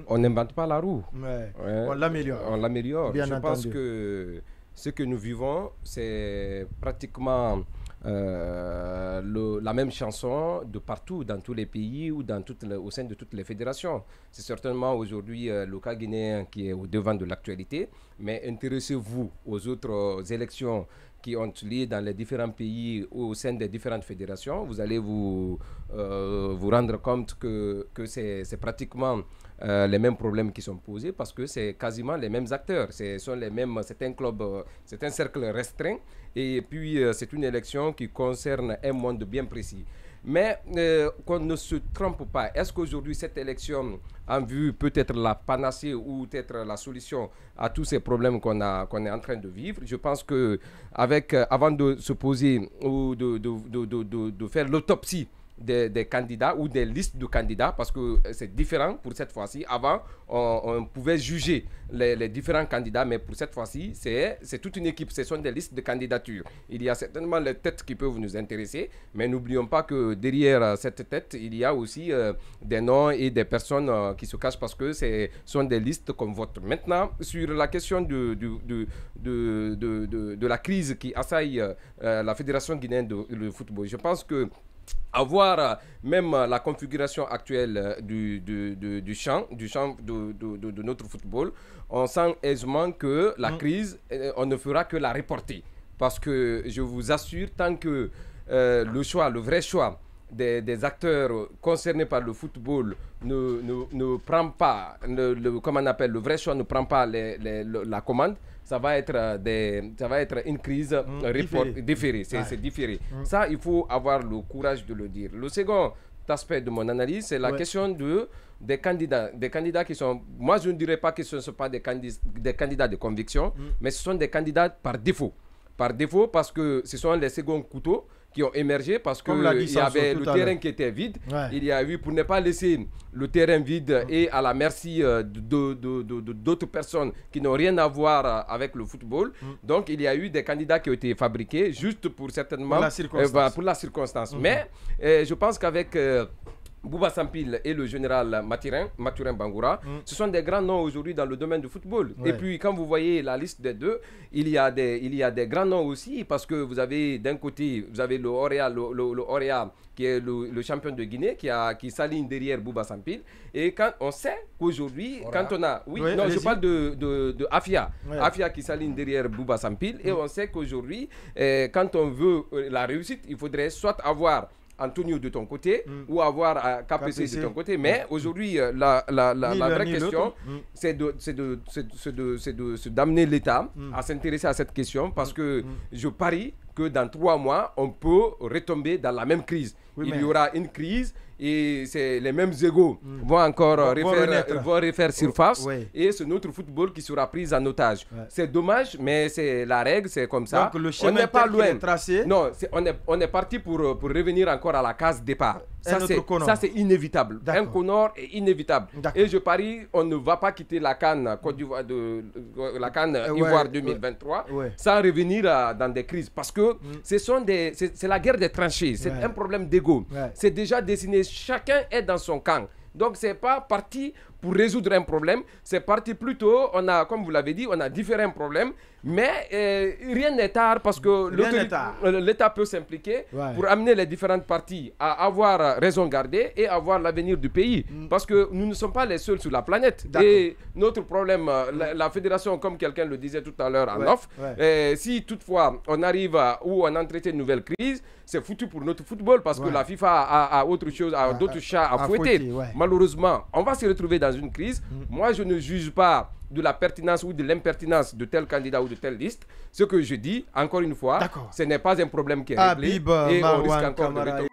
on n'invente pas la roue. Ouais. Ouais. On l'améliore. On l'améliore. Bien Je entendu. pense que ce que nous vivons, c'est pratiquement la même chanson de partout, dans tous les pays ou au sein de toutes les fédérations. C'est certainement aujourd'hui le cas guinéen qui est au devant de l'actualité, mais intéressez-vous aux autres élections qui ont lieu dans les différents pays ou au sein des différentes fédérations. Vous allez vous rendre compte que c'est pratiquement les mêmes problèmes qui sont posés parce que c'est quasiment les mêmes acteurs. C'est un club, c'est un cercle restreint et puis c'est une élection qui concerne un monde bien précis. Mais qu'on ne se trompe pas, est-ce qu'aujourd'hui cette élection en vue peut être la panacée ou peut-être la solution à tous ces problèmes qu'on est en train de vivre? Je pense que avant de se poser ou de faire l'autopsie des candidats ou des listes de candidats, parce que c'est différent pour cette fois-ci. Avant, on pouvait juger les différents candidats, mais pour cette fois-ci, c'est toute une équipe. Ce sont des listes de candidatures. Il y a certainement les têtes qui peuvent nous intéresser, mais n'oublions pas que derrière cette tête, il y a aussi des noms et des personnes qui se cachent parce que ce sont des listes comme votre. Maintenant, sur la question de la crise qui assaille la Fédération guinéenne de football, je pense que avoir même la configuration actuelle du champ de notre football, on sent aisément que la crise, on ne fera que la reporter. Parce que je vous assure, tant que le vrai choix des acteurs concernés par le football ne prend pas, comme on appelle, le vrai choix ne prend pas la commande, ça va être une crise différée. C'est différé. Ça, il faut avoir le courage de le dire. Le second aspect de mon analyse, c'est la question des candidats. Des candidats qui sont... Moi, je ne dirais pas que ce ne sont pas des candidats de conviction, mais ce sont des candidats par défaut. Par défaut, parce que ce sont les seconds couteaux qui ont émergé parce qu'il y avait le terrain qui était vide. Il y a eu, pour ne pas laisser le terrain vide et à la merci d'autres personnes qui n'ont rien à voir avec le football. Donc, il y a eu des candidats qui ont été fabriqués juste pour certainement... Pour la circonstance. Mais je pense qu'avec... Bouba Sampil et le général Mathurin Bangoura, ce sont des grands noms aujourd'hui dans le domaine du football. Et puis quand vous voyez la liste des deux, il y a des grands noms aussi parce que vous avez d'un côté, vous avez le Orea qui est le champion de Guinée qui s'aligne derrière Bouba Sampil. Et quand on sait qu'aujourd'hui, quand on a... je parle de Afia. Afia qui s'aligne derrière Bouba Sampil. Et on sait qu'aujourd'hui, quand on veut la réussite, il faudrait soit avoir Antonio de ton côté ou avoir KPC de ton côté. Mais aujourd'hui, la vraie question, c'est d'amener l'État à s'intéresser à cette question parce que je parie que dans 3 mois, on peut retomber dans la même crise. Il y aura une crise et c'est les mêmes égos vont encore refaire surface et c'est notre football qui sera pris en otage. C'est dommage, mais c'est la règle, c'est comme ça. Donc le chemin n'est pas loin. Tracé. Non, on est parti pour revenir encore à la case départ. Ça, c'est inévitable. Un Connor est inévitable. Et je parie, on ne va pas quitter la CAN Côte d'Ivoire, la CAN Ivoire 2023 sans revenir dans des crises. Parce que c'est la guerre des tranchées. C'est un problème d'ego. C'est déjà dessiné. Chacun est dans son camp. Donc, ce n'est pas parti pour résoudre un problème. C'est parti plutôt, comme vous l'avez dit, on a différents problèmes. Mais rien n'est tard parce que l'État peut s'impliquer pour amener les différentes parties à avoir raison gardée et avoir l'avenir du pays. Parce que nous ne sommes pas les seuls sur la planète. Et notre problème, la fédération, comme quelqu'un le disait tout à l'heure en off, si toutefois on arrive ou on entretient une nouvelle crise, c'est foutu pour notre football parce que la FIFA a autre chose, a d'autres chats à fouetter. Malheureusement, on va se retrouver dans une crise. Moi, je ne juge pas de la pertinence ou de l'impertinence de tel candidat ou de telle liste. Ce que je dis, encore une fois, ce n'est pas un problème qui est réglé et on risque encore de